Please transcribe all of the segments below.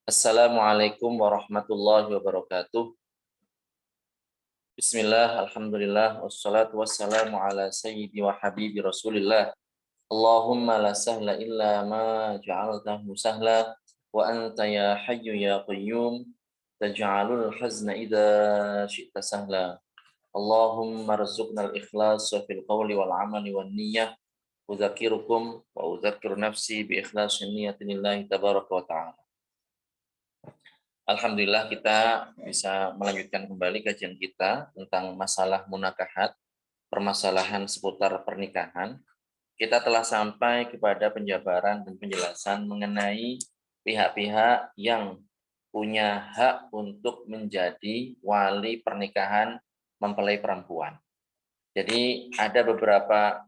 Assalamualaikum warahmatullahi wabarakatuh. Bismillah, alhamdulillah, wassalatu wassalamu ala sayyidi wa habibi rasulillah. Allahumma la sahla illa ma ja'altahu sahla, wa anta ya hayyu ya qayyum, taj'alul hazna idha syi'ta sahla. Allahumma rzuqna al-ikhlas fil qawli wal amali wal niyyah, udzakirukum wa udzakiru nafsi bi ikhlasin niyyati lillahi tabaraka wa ta'ala. Alhamdulillah kita bisa melanjutkan kembali kajian kita tentang masalah munakahat, permasalahan seputar pernikahan. Kita telah sampai kepada penjabaran dan penjelasan mengenai pihak-pihak yang punya hak untuk menjadi wali pernikahan mempelai perempuan. Jadi ada beberapa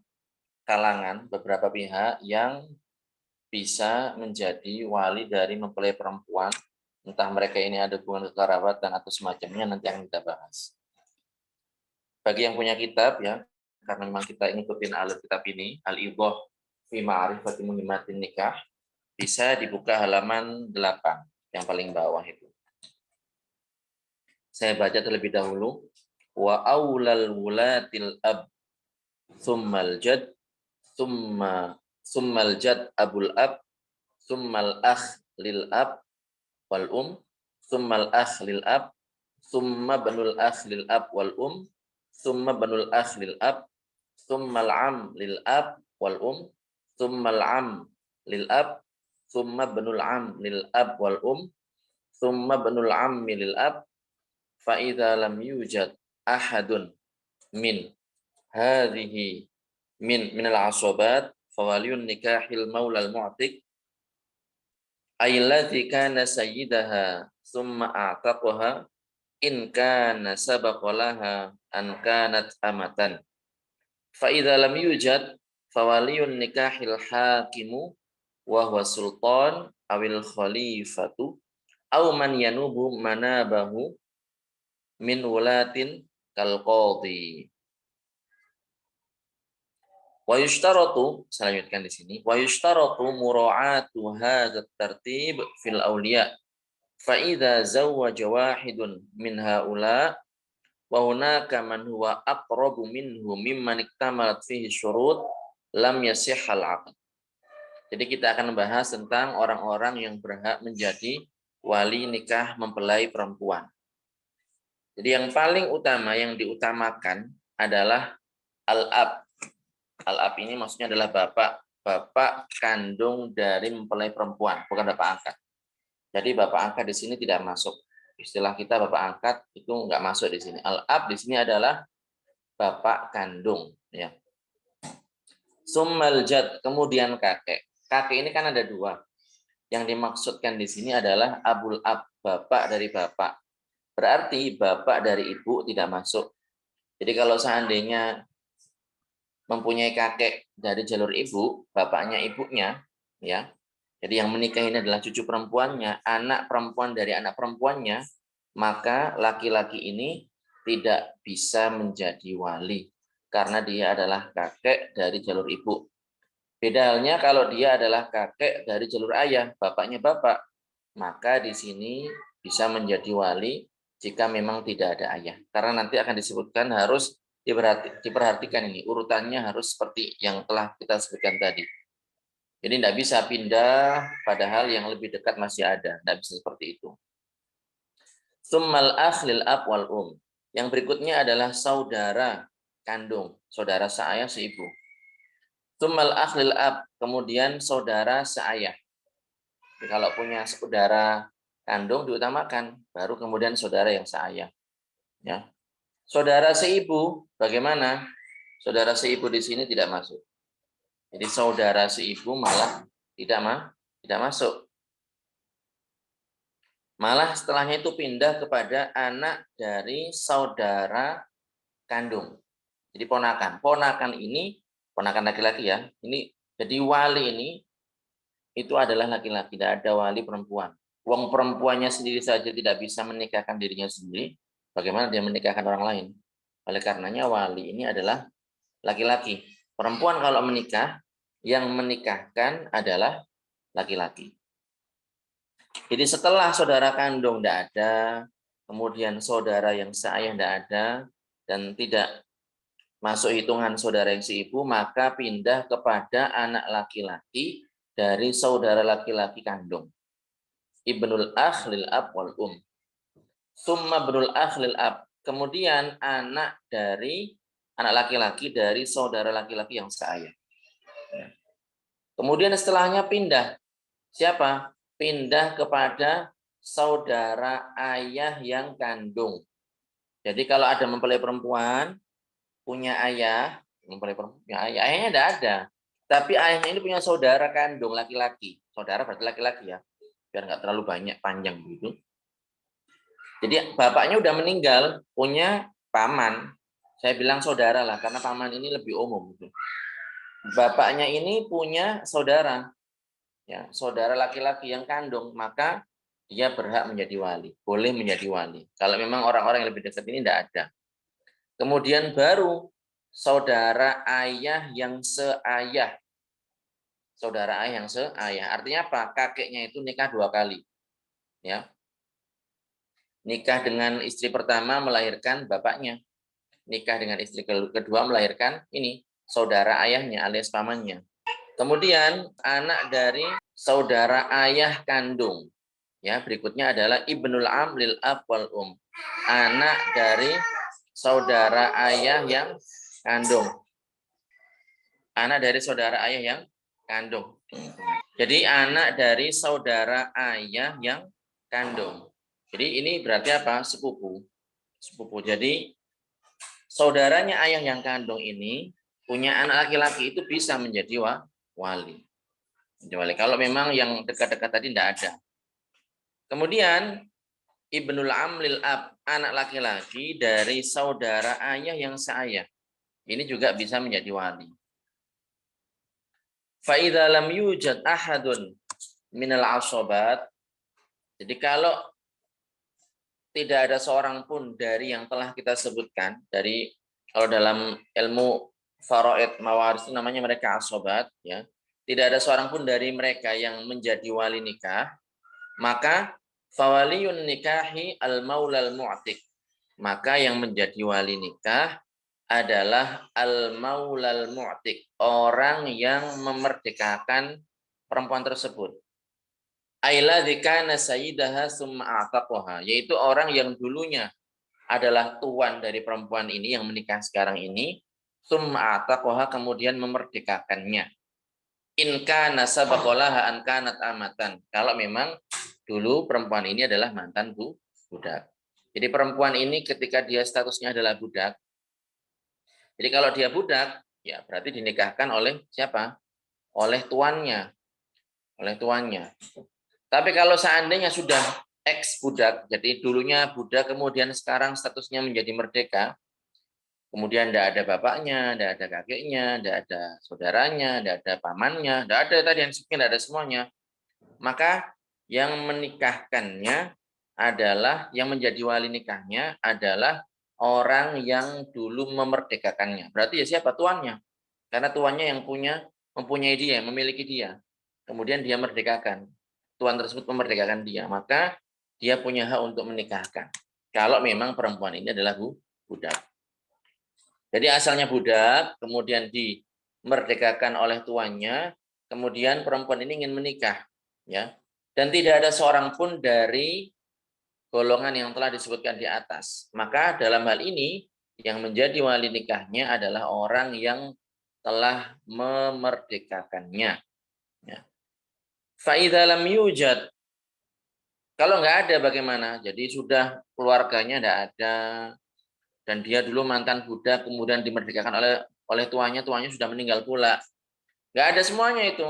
kalangan, beberapa pihak yang bisa menjadi wali dari mempelai perempuan. Entah mereka ini ada hubungan kekerabatan atau semacamnya, nanti akan kita bahas. Bagi yang punya kitab ya, karena memang kita ngikutin alur kitab ini, Al-Idhah fi Ma'rifati Muhimmatin Nikah, bisa dibuka halaman 8, yang paling bawah itu. Saya baca terlebih dahulu. Wa aulal wulatil ab, thummal jad, thummal jad abul ab, thummal akh lil ab, wal summal akh lil ab, summa banul akh lil ab wal summa banul akh lil ab, summal am lil ab wal summal am lil ab, summa banul am lil ab wal summa banul ammi lil ab, fa idza lam yujad ahadun min hadhihi min al asabat fawaliyun nikahil maula al mu'tiq ayyallati kana sayyidaha summa a'taqaha in kana sabaqalaha an kanat amatan fa idza lam yujad fawaliyun nikahil hakimu wa huwa sultan awil khalifatu aw man yanubu manabahu min wulatin kal qadhi. Wa yushtaratu, saya lanjutkan di sini, wa yushtaratu mura'atu hadzal tartib fil awliya fa idza zawwaja wahidun min haula wa hunaka man huwa aqrabu minhu mimman iktamalat fihi syurut lam yasihhal 'aqd. Jadi kita akan membahas tentang orang-orang yang berhak menjadi wali nikah mempelai perempuan. Jadi yang paling utama yang diutamakan adalah al-ab. Al-ab ini maksudnya adalah bapak kandung dari mempelai perempuan, bukan bapak angkat. Jadi bapak angkat di sini tidak masuk. Istilah kita bapak angkat itu nggak masuk di sini. Al-ab di sini adalah bapak kandung, ya. Summal jad, kemudian kakek. Kakek ini kan ada dua. Yang dimaksudkan di sini adalah abul ab, bapak dari bapak. Berarti bapak dari ibu tidak masuk. Jadi kalau seandainya mempunyai kakek dari jalur ibu, bapaknya ibunya, ya. Jadi yang menikah ini adalah cucu perempuannya, anak perempuan dari anak perempuannya, maka laki-laki ini tidak bisa menjadi wali karena dia adalah kakek dari jalur ibu. Beda halnya kalau dia adalah kakek dari jalur ayah, bapaknya bapak, maka di sini bisa menjadi wali jika memang tidak ada ayah. Karena nanti akan disebutkan harus diperhatikan ini, urutannya harus seperti yang telah kita sebutkan tadi. Jadi tidak bisa pindah padahal yang lebih dekat masih ada, tidak bisa seperti itu. Summal akhlil ab wal Yang berikutnya adalah saudara kandung, saudara seayah seibu. Summal akhlil ab, kemudian saudara seayah. Jadi kalau punya saudara kandung diutamakan, baru kemudian saudara yang seayah. Ya. Saudara seibu, bagaimana? Saudara seibu di sini tidak masuk. Jadi saudara seibu malah tidak masuk. Malah setelahnya itu pindah kepada anak dari saudara kandung. Jadi ponakan. Ponakan ini, ponakan laki-laki ya. Ini jadi wali ini itu adalah laki-laki, tidak ada wali perempuan. Wong perempuannya sendiri saja tidak bisa menikahkan dirinya sendiri, bagaimana dia menikahkan orang lain? Oleh karenanya wali ini adalah laki-laki. Perempuan kalau menikah, yang menikahkan adalah laki-laki. Jadi setelah saudara kandung tidak ada, kemudian saudara yang seayah tidak ada, dan tidak masuk hitungan saudara yang seibu, maka pindah kepada anak laki-laki dari saudara laki-laki kandung. Ibnul akh lil ab wal Summa ibnul akh lil ab. Kemudian anak laki-laki dari saudara laki-laki yang seayah. Kemudian setelahnya pindah. Siapa? Pindah kepada saudara ayah yang kandung. Jadi kalau ada mempelai perempuan, punya ayah, mempelai perempuan, punya ayah, ayahnya tidak ada. Tapi ayahnya ini punya saudara kandung laki-laki. Saudara berarti laki-laki ya. Biar nggak terlalu banyak, panjang begitu. Jadi bapaknya udah meninggal, punya paman. Saya bilang saudara lah, karena paman ini lebih umum. Bapaknya ini punya saudara, ya, saudara laki-laki yang kandung, maka dia berhak menjadi wali, boleh menjadi wali. Kalau memang orang-orang yang lebih dekat ini tidak ada. Kemudian baru saudara ayah yang seayah. Saudara ayah yang seayah. Artinya apa? Kakeknya itu nikah 2 kali. Ya. Nikah dengan istri pertama melahirkan bapaknya. Nikah dengan istri kedua melahirkan ini saudara ayahnya alias pamannya. Kemudian anak dari saudara ayah kandung. Ya, berikutnya adalah ibnul am lil ab wal Anak dari saudara ayah yang kandung. Anak dari saudara ayah yang kandung. Jadi anak dari saudara ayah yang kandung. Jadi ini berarti apa? Sepupu. Sepupu. Jadi saudaranya ayah yang kandung ini punya anak laki-laki itu bisa menjadi wali. Kalau memang yang dekat-dekat tadi tidak ada. Kemudian ibnul am lil ab, anak laki-laki dari saudara ayah yang seayah. Ini juga bisa menjadi wali. Fa idza lam yujad ahadun minal asobat. Jadi kalau tidak ada seorang pun dari yang telah kita sebutkan, dari kalau dalam ilmu faraid mawaris itu namanya mereka asobat, ya. Tidak ada seorang pun dari mereka yang menjadi wali nikah, maka fawaliyun nikahi al-maulal mu'tik. Maka yang menjadi wali nikah adalah al-maulal mu'tik, orang yang memerdekakan perempuan tersebut. Ailadzi kana sayyidaha summa a'taqaha, yaitu orang yang dulunya adalah tuan dari perempuan ini yang menikah sekarang ini, summa a'taqaha, kemudian memerdekakannya. In kana sabaqalaha an kanat amatan. Kalau memang dulu perempuan ini adalah mantan budak. Jadi perempuan ini ketika dia statusnya adalah budak, jadi kalau dia budak, ya berarti dinikahkan oleh siapa? Oleh tuannya. Oleh tuannya. Tapi kalau seandainya sudah ex budak, jadi dulunya budak, kemudian sekarang statusnya menjadi merdeka, kemudian tidak ada bapaknya, tidak ada kakeknya, tidak ada saudaranya, tidak ada pamannya, tidak ada tadi yang tidak ada semuanya, maka yang menikahkannya adalah, yang menjadi wali nikahnya adalah orang yang dulu memerdekakannya. Berarti ya siapa? Tuannya. Karena tuannya yang mempunyai dia, memiliki dia. Kemudian dia merdekakan. Tuan tersebut memerdekakan dia, maka dia punya hak untuk menikahkan. Kalau memang perempuan ini adalah budak. Jadi asalnya budak, kemudian dimerdekakan oleh tuannya, kemudian perempuan ini ingin menikah, ya. Dan tidak ada seorang pun dari golongan yang telah disebutkan di atas. Maka dalam hal ini yang menjadi wali nikahnya adalah orang yang telah memerdekakannya. Ya. Fa'idza lam yujad, kalau nggak ada bagaimana? Jadi sudah keluarganya nggak ada, dan dia dulu mantan budak, kemudian dimerdekakan oleh tuannya sudah meninggal pula. Nggak ada semuanya itu.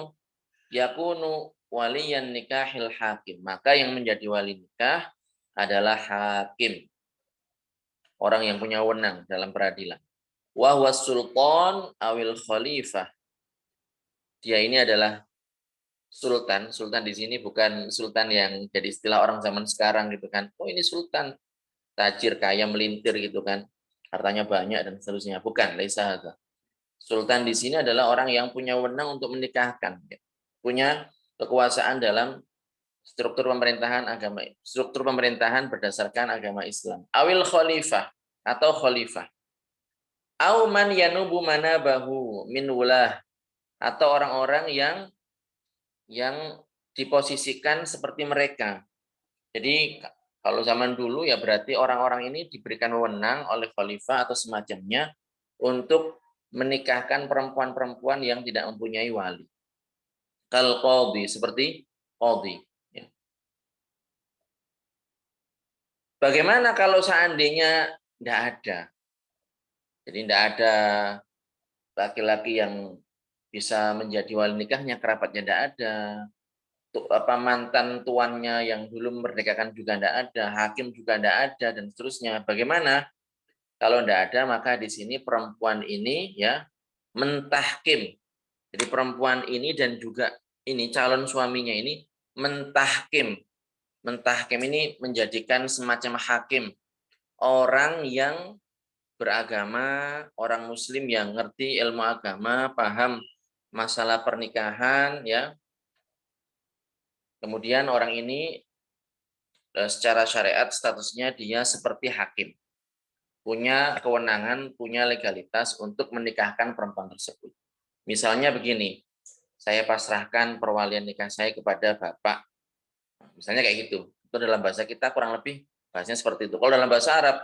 Yakunu waliyan nikahil hakim. Maka yang menjadi wali nikah adalah hakim. Orang yang punya wewenang dalam peradilan. Wa huwa sultan awil khalifah. Dia ini adalah sultan. Sultan di sini bukan sultan yang jadi istilah orang zaman sekarang gitu kan. Oh ini sultan, tajir, kaya, melintir gitu kan. Hartanya banyak dan seterusnya. Bukan, laisa hadza. Sultan di sini adalah orang yang punya wewenang untuk menikahkan. Punya kekuasaan dalam struktur pemerintahan berdasarkan agama Islam. Awil khalifah atau khalifah. Au man yanubu manabahu min wulah, atau orang-orang yang diposisikan seperti mereka. Jadi kalau zaman dulu ya berarti orang-orang ini diberikan wewenang oleh khalifah atau semacamnya untuk menikahkan perempuan-perempuan yang tidak mempunyai wali. Kal qadhi, seperti qadhi. Ya. Bagaimana kalau seandainya tidak ada? Jadi tidak ada laki-laki yang bisa menjadi wali nikahnya, kerabatnya tidak ada, mantan tuannya yang dulu memerdekakan juga tidak ada, hakim juga tidak ada, dan seterusnya. Bagaimana? Kalau tidak ada, maka di sini perempuan ini ya mentahkim. Jadi perempuan ini dan juga ini calon suaminya ini mentahkim. Mentahkim ini menjadikan semacam hakim, orang yang beragama, orang muslim yang ngerti ilmu agama, paham masalah pernikahan ya. Kemudian orang ini secara syariat statusnya dia seperti hakim. Punya kewenangan, punya legalitas untuk menikahkan perempuan tersebut. Misalnya begini, saya pasrahkan perwalian nikah saya kepada Bapak. Misalnya kayak gitu. Itu dalam bahasa kita kurang lebih bahasanya seperti itu. Kalau dalam bahasa Arab,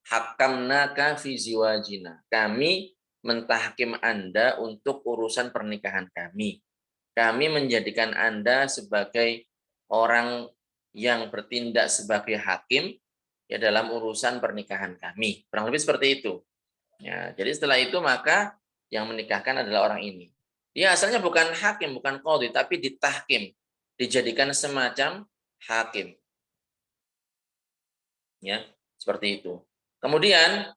hakamnaka fi ziwajina. Kami mentahkim Anda untuk urusan pernikahan kami. Kami menjadikan Anda sebagai orang yang bertindak sebagai hakim ya dalam urusan pernikahan kami. Kurang lebih seperti itu. Ya, jadi setelah itu maka yang menikahkan adalah orang ini. Dia asalnya bukan hakim, bukan qadhi, tapi ditahkim, dijadikan semacam hakim. Ya, seperti itu. Kemudian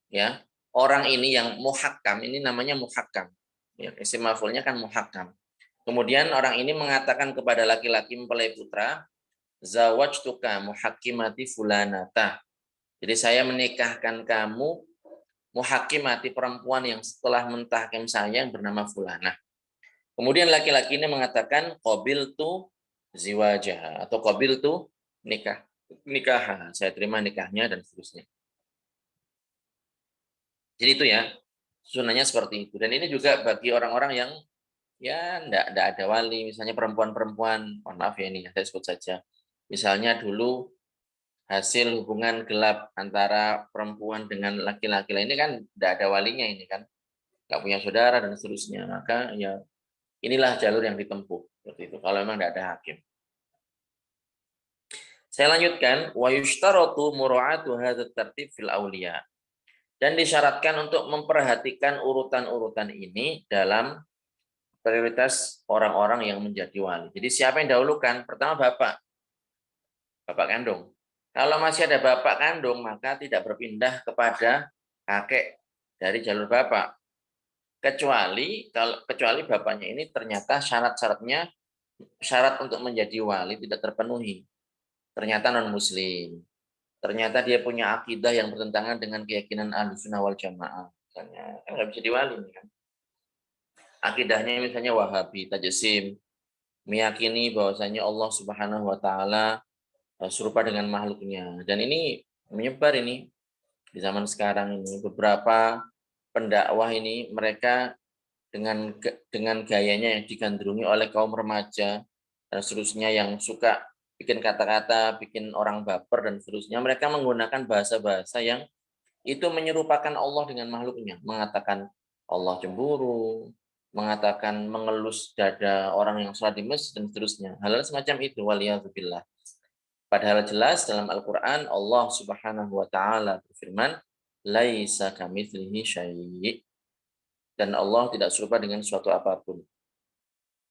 ya, orang ini yang muhakkam, ini namanya muhakkam. Ya, isim maf'ulnya kan muhakkam. Kemudian orang ini mengatakan kepada laki-laki mempelai putra, zawajtuka muhakkimati fulanata. Jadi saya menikahkan kamu muhakkimati, perempuan yang setelah mentahkim saya yang bernama fulanah. Kemudian laki-laki ini mengatakan qabiltu ziwajah atau qabiltu nikahan. Saya terima nikahnya dan seterusnya. Jadi itu ya, sunahnya seperti itu. Dan ini juga bagi orang-orang yang ya enggak ada wali, misalnya perempuan-perempuan, mohon maaf ya ini saya sebut saja. Misalnya dulu hasil hubungan gelap antara perempuan dengan laki-laki lain ini kan enggak ada walinya ini kan, enggak punya saudara dan seterusnya. Maka ya inilah jalur yang ditempuh seperti itu. Kalau memang enggak ada hakim. Saya lanjutkan, wa yushtaratu mura'atu hadzal tartib fil auliya. Dan disyaratkan untuk memperhatikan urutan-urutan ini dalam prioritas orang-orang yang menjadi wali. Jadi siapa yang dahulukan? Pertama bapak kandung. Kalau masih ada bapak kandung, maka tidak berpindah kepada kakek dari jalur bapak. Kecuali bapaknya ini ternyata syarat untuk menjadi wali tidak terpenuhi. Ternyata non muslim. Ternyata dia punya akidah yang bertentangan dengan keyakinan Ahlussunnah wal Jamaah. Misalnya, kan nggak bisa diwali kan. Akidahnya misalnya Wahabi, Tajsim, meyakini bahwasanya Allah Subhanahu wa taala serupa dengan makhluknya. Dan ini menyebar ini di zaman sekarang ini. Beberapa pendakwah ini mereka dengan gayanya yang digandrungi oleh kaum remaja dan seterusnya yang suka bikin kata-kata, bikin orang baper dan seterusnya. Mereka menggunakan bahasa-bahasa yang itu menyerupakan Allah dengan makhluknya, mengatakan Allah cemburu, mengatakan mengelus dada orang yang sholat di masjid dan seterusnya. Hal semacam itu, waliyadzubillah. Padahal jelas dalam Al-Quran Allah Subhanahu wa taala berfirman, "Laisa kamitslihi syai'." Dan Allah tidak serupa dengan suatu apapun.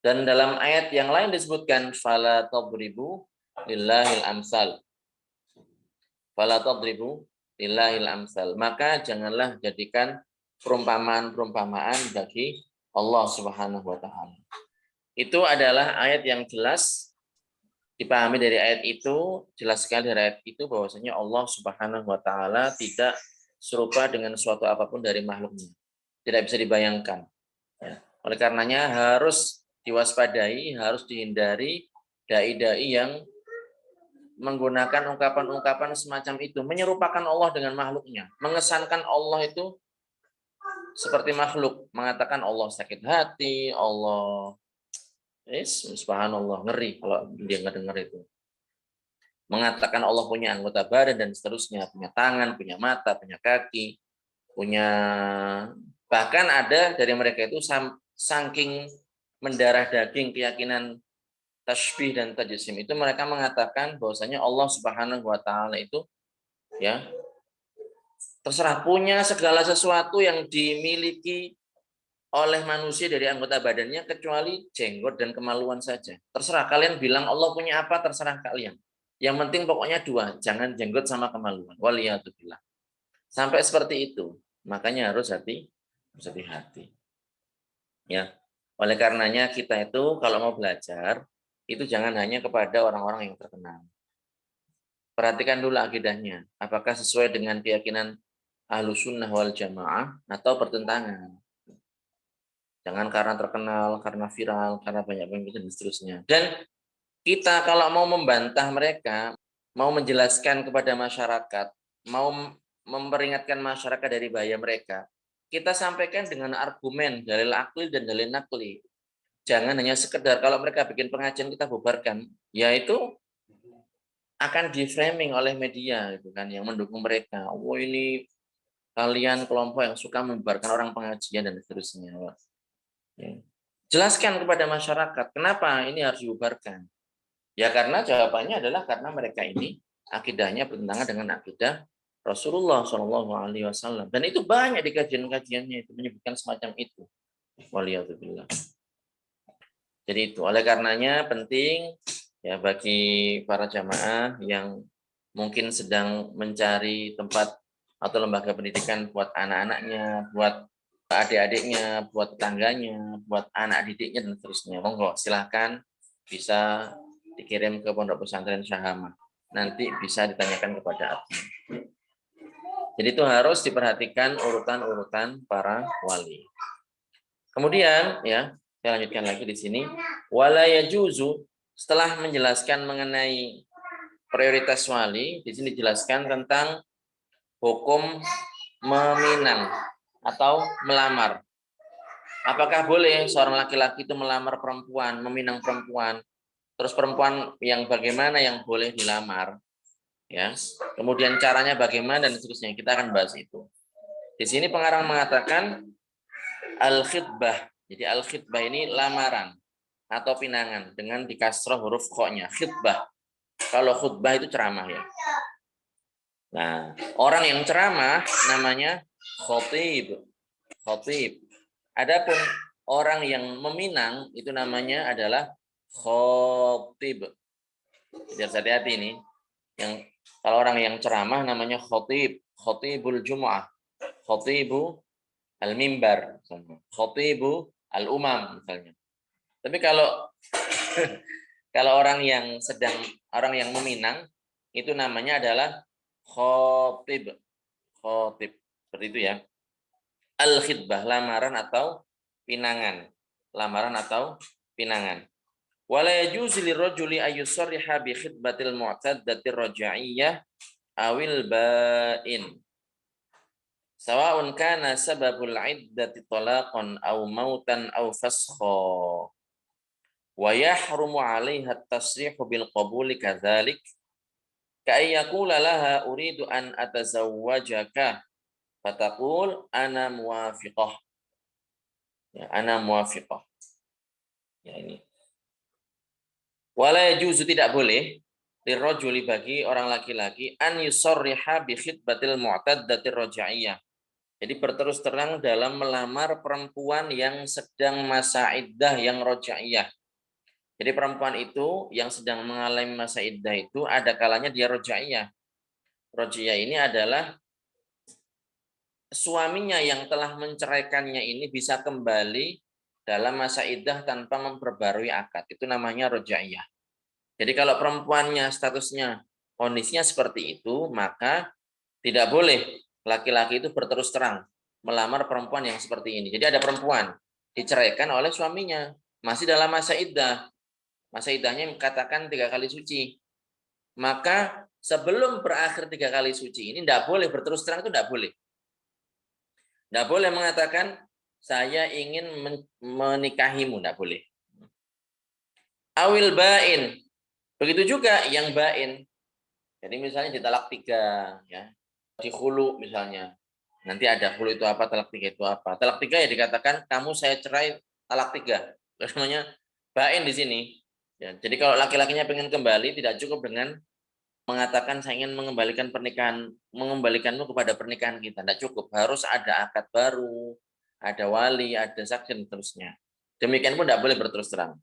Dan dalam ayat yang lain disebutkan fala tadribu lillahil amsal. Fala tadribu lillahil amsal. Maka janganlah jadikan perumpamaan-perumpamaan bagi Allah Subhanahu wa taala. Itu adalah ayat yang jelas dipahami dari ayat itu, jelas sekali dari ayat itu bahwasanya Allah Subhanahu wa taala tidak serupa dengan suatu apapun dari makhluknya. Tidak bisa dibayangkan. Ya. Oleh karenanya harus diwaspadai, harus dihindari dai-dai yang menggunakan ungkapan-ungkapan semacam itu, menyerupakan Allah dengan makhluknya, mengesankan Allah itu seperti makhluk, mengatakan Allah sakit hati, Allah subhanallah, ngeri kalau dia ngedengar itu. Mengatakan Allah punya anggota badan dan seterusnya, punya tangan, punya mata, punya kaki, punya, bahkan ada dari mereka itu saking mendarah daging keyakinan tasbih dan tajsim itu, mereka mengatakan bahwasanya Allah Subhanahu wa taala itu ya terserah punya segala sesuatu yang dimiliki oleh manusia dari anggota badannya kecuali jenggot dan kemaluan saja. Terserah kalian bilang Allah punya apa, terserah kalian. Yang penting pokoknya dua, jangan jenggot sama kemaluan. Waliyatubillah. Sampai seperti itu. Makanya harus hati-hati. Ya. Oleh karenanya kita itu kalau mau belajar itu jangan hanya kepada orang-orang yang terkenal. Perhatikan dulu akidahnya. Apakah sesuai dengan keyakinan Ahlus Sunnah wal Jamaah atau bertentangan. Jangan karena terkenal, karena viral, karena banyak pengikut dan seterusnya. Dan kita kalau mau membantah mereka, mau menjelaskan kepada masyarakat, mau memperingatkan masyarakat dari bahaya mereka, kita sampaikan dengan argumen, dalil akli dan dalil nakli. Jangan hanya sekedar kalau mereka bikin pengajian kita bubarkan, yaitu akan di-framing oleh media gitu kan yang mendukung mereka. Oh ini kalian kelompok yang suka membubarkan orang pengajian dan seterusnya. Ya. Jelaskan kepada masyarakat kenapa ini harus dibubarkan. Ya karena jawabannya adalah karena mereka ini akidahnya bertentangan dengan akidah Rasulullah Shallallahu Alaihi Wasallam, dan itu banyak di kajian-kajiannya itu menyebutkan semacam itu. Waliyatubillah. Jadi itu oleh karenanya penting ya bagi para jamaah yang mungkin sedang mencari tempat atau lembaga pendidikan buat anak-anaknya, buat adik-adiknya, buat tetangganya, buat anak didiknya dan seterusnya. Monggo silahkan bisa dikirim ke Pondok Pesantren Syahamah. Nanti bisa ditanyakan kepada admin. Jadi itu harus diperhatikan urutan-urutan para wali. Kemudian ya, saya lanjutkan lagi di sini. Wala yajuzu, setelah menjelaskan mengenai prioritas wali, di sini dijelaskan tentang hukum meminang atau melamar. Apakah boleh seorang laki-laki itu melamar perempuan, meminang perempuan? Terus perempuan yang bagaimana yang boleh dilamar? Ya. Kemudian caranya bagaimana dan seterusnya. Kita akan bahas itu. Di sini pengarang mengatakan al-khitbah. Jadi al-khitbah ini lamaran atau pinangan dengan dikasroh huruf kho-nya. Khitbah. Kalau khutbah itu ceramah ya. Nah, orang yang ceramah namanya khotib. Khotib. Adapun orang yang meminang itu namanya adalah khotib. Jadi hati-hati ini. Yang kalau orang yang ceramah namanya khotib, khotibul jumu'ah, khotibu al-mimbar, khotibu al-umam misalnya. Tapi kalau kalau orang yang meminang itu namanya adalah khotib. Khotib. Seperti itu ya. Al-khidbah, lamaran atau pinangan. Lamaran atau pinangan. Wala yajuzu lirrajuli ayyusarriha bi khidbatil mu'taddatir raj'iyyah awil ba'in. Sawa'un kana sababul iddati talaqan aw mautan aw fasakha. Wa yahrumu 'alaiha at-tasrihu bil qabuli kadzalik. Ka'ay yaqula laha uridu an atazawwajaka. Fataqul ana muwafiqah. Ya, ana muwafiqah. Ya ini. Wala yajuzu, tidak boleh lirrajuli, bagi orang laki-laki, an yusarriha bi khitbatil mu'taddatir raj'iyah. Jadi berterus terang dalam melamar perempuan yang sedang masa iddah yang raj'iyah. Jadi perempuan itu yang sedang mengalami masa iddah itu ada kalanya dia raj'iyah. Raj'iyah ini adalah suaminya yang telah menceraikannya ini bisa kembali dalam masa iddah tanpa memperbarui akad. Itu namanya raj'iyah. Jadi kalau perempuannya statusnya kondisinya seperti itu, maka tidak boleh laki-laki itu berterus terang melamar perempuan yang seperti ini. Jadi ada perempuan diceraikan oleh suaminya, masih dalam masa iddah. Masa iddahnya katakan 3 kali suci. Maka sebelum berakhir 3 kali suci ini tidak boleh berterus terang, itu tidak boleh. Tidak boleh mengatakan saya ingin menikahimu, tidak boleh. Awil bain. Begitu juga yang bain. Jadi misalnya ditalak 3, ya, di khulu misalnya. Nanti ada khulu itu apa, talak 3 itu apa. Talak 3 ya dikatakan kamu saya cerai talak 3. Itu namanya bain di sini. Ya, jadi kalau laki-lakinya pengen kembali tidak cukup dengan mengatakan saya ingin mengembalikanmu kepada pernikahan kita. Tidak cukup, harus ada akad baru, ada wali, ada saksi dan seterusnya. Demikian pun tidak boleh berterus terang.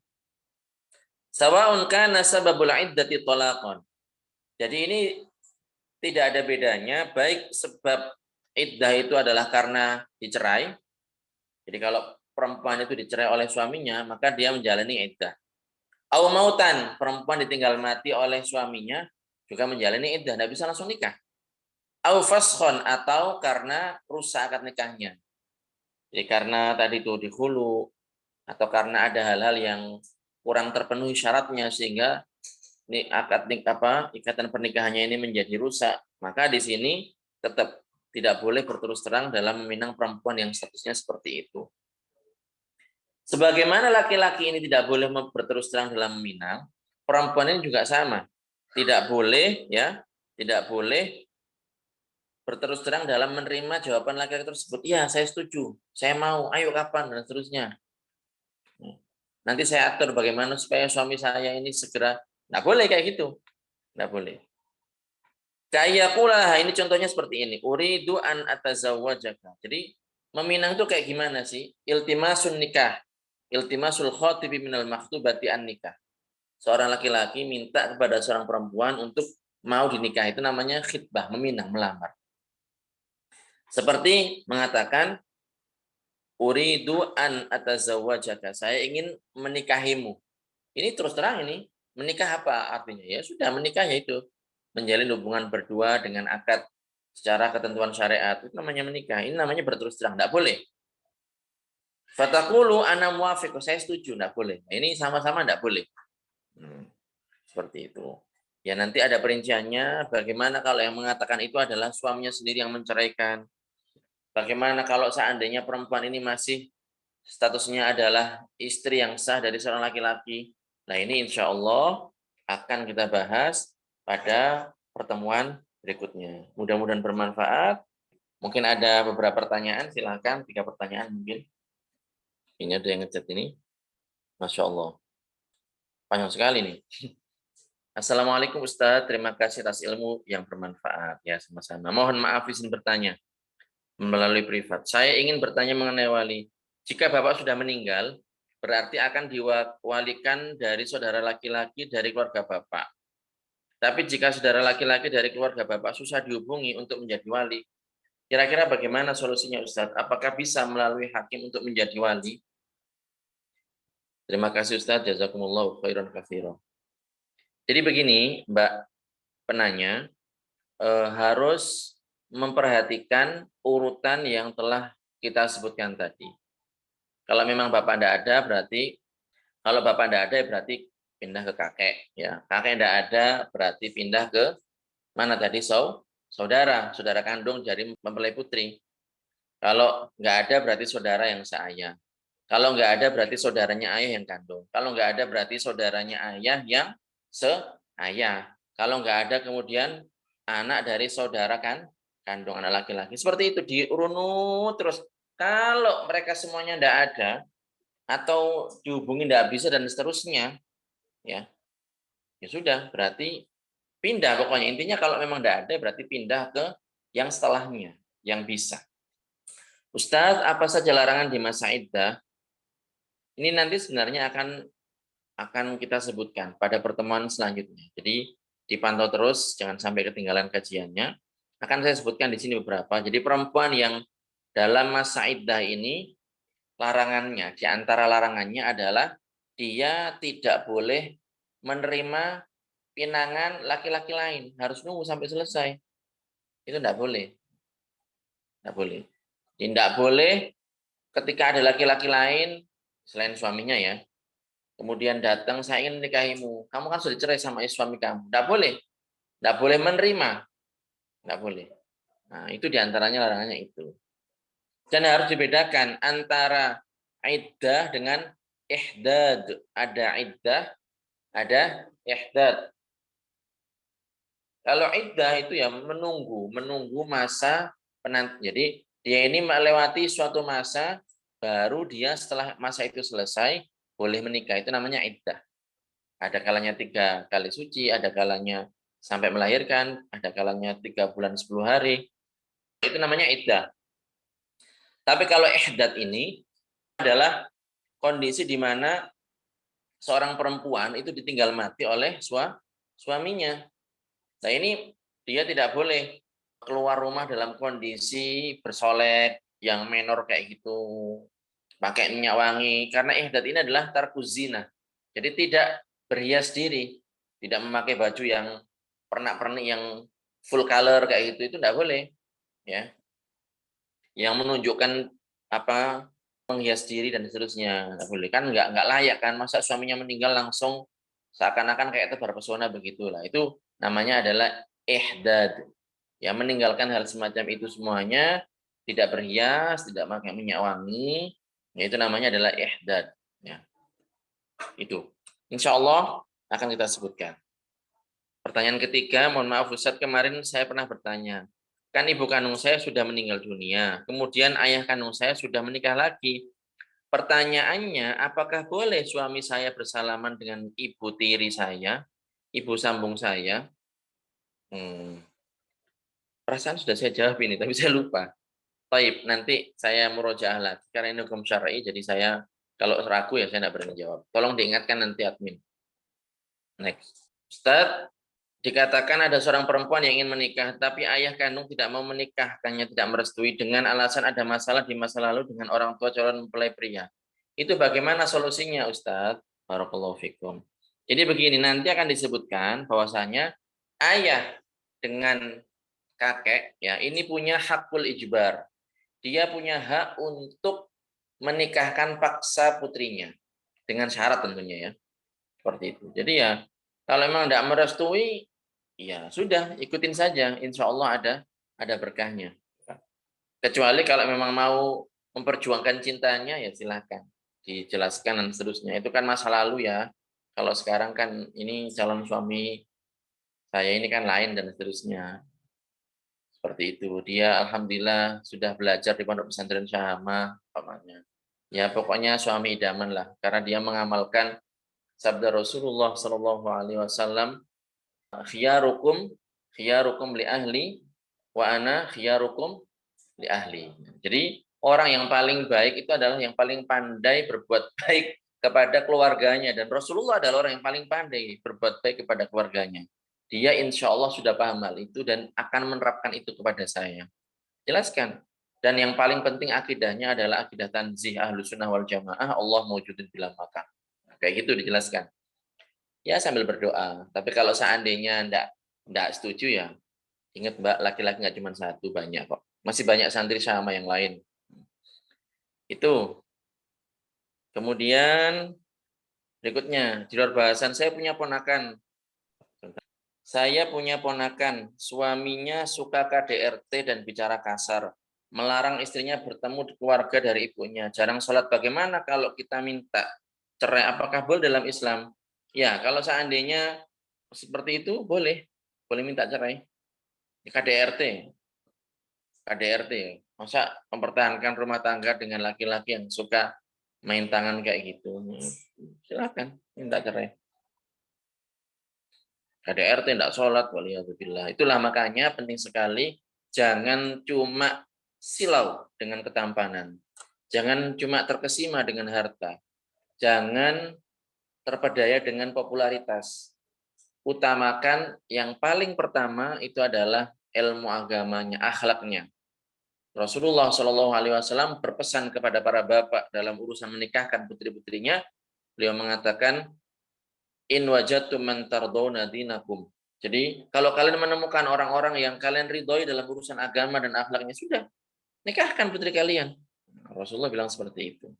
Sawa'un kana sababul iddati talaqan. Jadi ini tidak ada bedanya, baik sebab iddah itu adalah karena dicerai. Jadi kalau perempuan itu dicerai oleh suaminya, maka dia menjalani iddah. Au mautan, perempuan ditinggal mati oleh suaminya, juga menjalani iddah, tidak bisa langsung nikah. Au faskhon, atau karena rusak akad nikahnya. Jadi karena tadi itu dihulu, atau karena ada hal-hal yang kurang terpenuhi syaratnya sehingga ikatan pernikahannya ini menjadi rusak, maka di sini tetap tidak boleh berterus terang dalam meminang perempuan yang statusnya seperti itu. Sebagaimana laki-laki ini tidak boleh berterus terang dalam meminang, perempuan ini juga sama. Tidak boleh, ya, tidak boleh berterus terang dalam menerima jawaban laki-laki tersebut. Iya, saya setuju, saya mau, ayo kapan, dan seterusnya. Nanti saya atur bagaimana supaya suami saya ini segera. Nggak boleh kayak gitu. Nggak boleh. Kayak pula, ini contohnya seperti ini. Uridu an atazawwajaka. Jadi meminang itu kayak gimana sih? Iltimasun nikah. Iltimasul khatibi minal maktubati an nikah. Seorang laki-laki minta kepada seorang perempuan untuk mau dinikah. Itu namanya khitbah, meminang, melamar. Seperti mengatakan, uridu an atazawwajaka. Saya ingin menikahimu. Ini terus terang ini. Menikah apa artinya? Ya sudah, menikah yaitu menjalin hubungan berdua dengan akad secara ketentuan syariat. Itu namanya menikah. Ini namanya berterus terang. Tidak boleh. Fatakulu ana muafiq. Saya setuju. Tidak boleh. Nah, ini sama-sama tidak boleh. Seperti itu. Ya nanti ada perinciannya. Bagaimana kalau yang mengatakan itu adalah suaminya sendiri yang menceraikan. Bagaimana kalau seandainya perempuan ini masih statusnya adalah istri yang sah dari seorang laki-laki. Nah ini insya Allah akan kita bahas pada pertemuan berikutnya. Mudah-mudahan bermanfaat. Mungkin ada beberapa pertanyaan, silakan 3 pertanyaan mungkin. Ini ada yang ngechat ini. Masya Allah. Panjang sekali nih. Assalamualaikum Ustaz, terima kasih atas ilmu yang bermanfaat. Ya sama-sama. Mohon maaf izin bertanya melalui privat. Saya ingin bertanya mengenai wali. Jika Bapak sudah meninggal, berarti akan diwalikan dari saudara laki-laki dari keluarga Bapak. Tapi jika saudara laki-laki dari keluarga Bapak susah dihubungi untuk menjadi wali, kira-kira bagaimana solusinya Ustadz? Apakah bisa melalui hakim untuk menjadi wali? Terima kasih Ustadz, jazakumullah khairan katsiran. Jadi begini, Mbak penanya, harus memperhatikan urutan yang telah kita sebutkan tadi. Kalau memang Bapak tidak ada, berarti kalau Bapak tidak ada, berarti pindah ke kakek. Ya, kakek tidak ada, berarti pindah ke mana tadi? Saudara kandung dari mempelai putri. Kalau nggak ada, berarti saudara yang seayah. Kalau nggak ada, berarti saudaranya ayah yang kandung. Kalau nggak ada, berarti saudaranya ayah yang seayah. Kalau nggak ada, kemudian anak dari saudara kandung, anak laki-laki. Seperti itu, diurunut terus. Kalau mereka semuanya nggak ada, atau dihubungi tidak bisa dan seterusnya, ya sudah, berarti pindah. Pokoknya intinya kalau memang tidak ada, berarti pindah ke yang setelahnya, yang bisa. Ustadz, apa saja larangan di masa iddah? Ini nanti sebenarnya akan kita sebutkan pada pertemuan selanjutnya. Jadi dipantau terus, jangan sampai ketinggalan kajiannya. Akan saya sebutkan di sini beberapa. Jadi perempuan yang dalam masa iddah ini, larangannya, di antara larangannya adalah dia tidak boleh menerima pinangan laki-laki lain. Harus nunggu sampai selesai. Itu tidak boleh. Tidak boleh. Tidak boleh ketika ada laki-laki lain, selain suaminya ya, kemudian datang, saya ingin menikahimu. Kamu kan sudah cerai sama suami kamu. Tidak boleh menerima. Tidak boleh. Nah, itu diantaranya larangannya itu. Dan harus dibedakan antara iddah dengan ihdad. Ada iddah, ada ihdad. Kalau iddah itu ya menunggu masa penanti. Jadi dia ini melewati suatu masa, baru dia setelah masa itu selesai boleh menikah. Itu namanya iddah. Ada kalanya 3 kali suci, ada kalanya sampai melahirkan, ada kalanya 3 bulan 10 hari. Itu namanya iddah. Tapi kalau ihdad ini adalah kondisi di mana seorang perempuan itu ditinggal mati oleh suaminya. Nah ini dia tidak boleh keluar rumah dalam kondisi bersolek yang menor kayak gitu, pakai minyak wangi, karena ihdad ini adalah tarkuz zina. Jadi tidak berhias diri, tidak memakai baju yang pernak-pernik yang full color kayak gitu, itu tidak boleh, ya. Yang menunjukkan apa menghias diri dan seterusnya, nggak boleh, kan nggak layak kan, masa suaminya meninggal langsung seakan-akan kayak tebar pesona begitulah. Itu namanya adalah ihdad, ya, meninggalkan hal semacam itu semuanya, tidak berhias, tidak pakai minyak wangi, ya, itu namanya adalah ihdad, ya. Itu insya Allah akan kita sebutkan. Pertanyaan ketiga, mohon maaf Ustadz, kemarin saya pernah bertanya, kan ibu kandung saya sudah meninggal dunia, kemudian ayah kandung saya sudah menikah lagi. Pertanyaannya, apakah boleh suami saya bersalaman dengan ibu tiri saya, ibu sambung saya? Perasaan sudah saya jawab ini, tapi saya lupa. Baik, nanti saya murojaah lagi, karena ini hukum syar'i, jadi saya kalau ragu ya saya tidak berani jawab. Tolong diingatkan nanti admin. Next. Ustadz, dikatakan ada seorang perempuan yang ingin menikah, tapi ayah kandung tidak mau menikahkannya, tidak merestui dengan alasan ada masalah di masa lalu dengan orang tua calon mempelai pria. Itu bagaimana solusinya, Ustadz? Barakallahu fikum. Jadi begini, nanti akan disebutkan bahwasanya ayah dengan kakek ya ini punya hakul ijbar. Dia punya hak untuk menikahkan paksa putrinya dengan syarat tentunya ya. Seperti itu. Jadi ya kalau memang tidak merestui, ya sudah ikutin saja. Insya Allah ada berkahnya. Kecuali kalau memang mau memperjuangkan cintanya, ya silahkan dijelaskan dan seterusnya. Itu kan masa lalu ya. Kalau sekarang kan ini calon suami saya ini kan lain dan seterusnya. Seperti itu. Dia alhamdulillah sudah belajar di Pondok Pesantren Syahama, namanya. Ya pokoknya suami idaman lah, karena dia mengamalkan sabda Rasulullah Shallallahu Alaihi Wasallam, khiyarukum khiyarukum li ahli wa ana khiyarukum li ahli. Jadi orang yang paling baik itu adalah yang paling pandai berbuat baik kepada keluarganya, dan Rasulullah adalah orang yang paling pandai berbuat baik kepada keluarganya. Dia insya Allah sudah paham hal itu dan akan menerapkan itu kepada saya. Jelaskan. Dan yang paling penting akidahnya adalah akidah tanzih ahlus sunnah wal jamaah, Allah mawjudun bila makan. Kayak gitu dijelaskan. Ya sambil berdoa. Tapi kalau seandainya enggak setuju ya, ingat Mbak, laki-laki nggak cuma satu, banyak kok. Masih banyak santri sama yang lain. Itu. Kemudian berikutnya, di luar bahasan, saya punya ponakan, suaminya suka KDRT dan bicara kasar, melarang istrinya bertemu di keluarga dari ibunya, jarang sholat. Bagaimana kalau kita minta cerai? Apakah boleh dalam Islam? Ya, kalau seandainya seperti itu boleh minta cerai. KDRT, KDRT, masa mempertahankan rumah tangga dengan laki-laki yang suka main tangan kayak gitu? Silakan minta cerai. KDRT tidak sholat, waliyadzubillah. Itulah makanya penting sekali jangan cuma silau dengan ketampanan. Jangan cuma terkesima dengan harta. Jangan terpedaya dengan popularitas. Utamakan yang paling pertama itu adalah ilmu agamanya, akhlaknya. Rasulullah Shallallahu Alaihi Wasallam berpesan kepada para bapak dalam urusan menikahkan putri-putrinya. Beliau mengatakan, in wajadtum man tardawna dinakum. Jadi kalau kalian menemukan orang-orang yang kalian ridhoi dalam urusan agama dan akhlaknya, sudah nikahkan putri kalian. Rasulullah bilang seperti itu.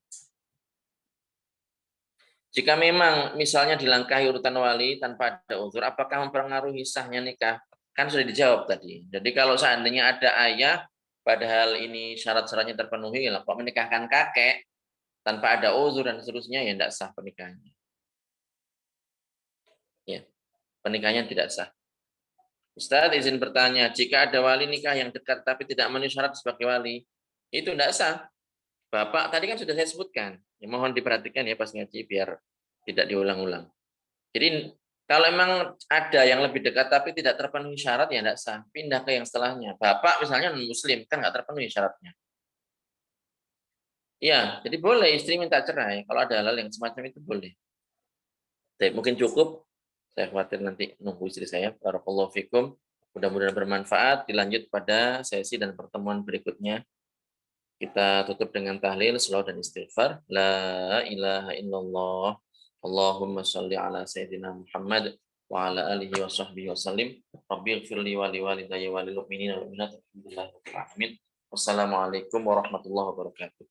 Jika memang misalnya dilangkahi urutan wali tanpa ada uzur, apakah mempengaruhi sahnya nikah? Kan sudah dijawab tadi. Jadi kalau seandainya ada ayah, padahal ini syarat-syaratnya terpenuhi, lah kok menikahkan kakek tanpa ada uzur dan seterusnya, ya tidak sah pernikahannya. Ya, pernikahannya tidak sah. Ustaz izin bertanya, jika ada wali nikah yang dekat tapi tidak memenuhi syarat sebagai wali, itu tidak sah. Bapak tadi kan sudah saya sebutkan. Ya, mohon diperhatikan ya pas ngaji biar tidak diulang-ulang. Jadi kalau memang ada yang lebih dekat tapi tidak terpenuhi syarat ya tidak sah. Pindah ke yang setelahnya. Bapak misalnya non muslim kan nggak terpenuhi syaratnya. Iya, jadi boleh istri minta cerai. Kalau ada hal yang semacam itu boleh. Tapi mungkin cukup. Saya khawatir nanti nunggu istri saya. Barakallahu fikum. Mudah-mudahan bermanfaat. Dilanjut pada sesi dan pertemuan berikutnya. Kita tutup dengan tahlil, selawat dan istighfar. La ilaha illallah. Allahumma sholli ala sayyidina Muhammad wa ala alihi wa sahbihi wa sallim. Rabbi ighfirli wa li walidayya wa lil mu'minina wal mu'minat. Alhamdulillahirabbil alamin. Wassalamualaikum warahmatullahi wabarakatuh.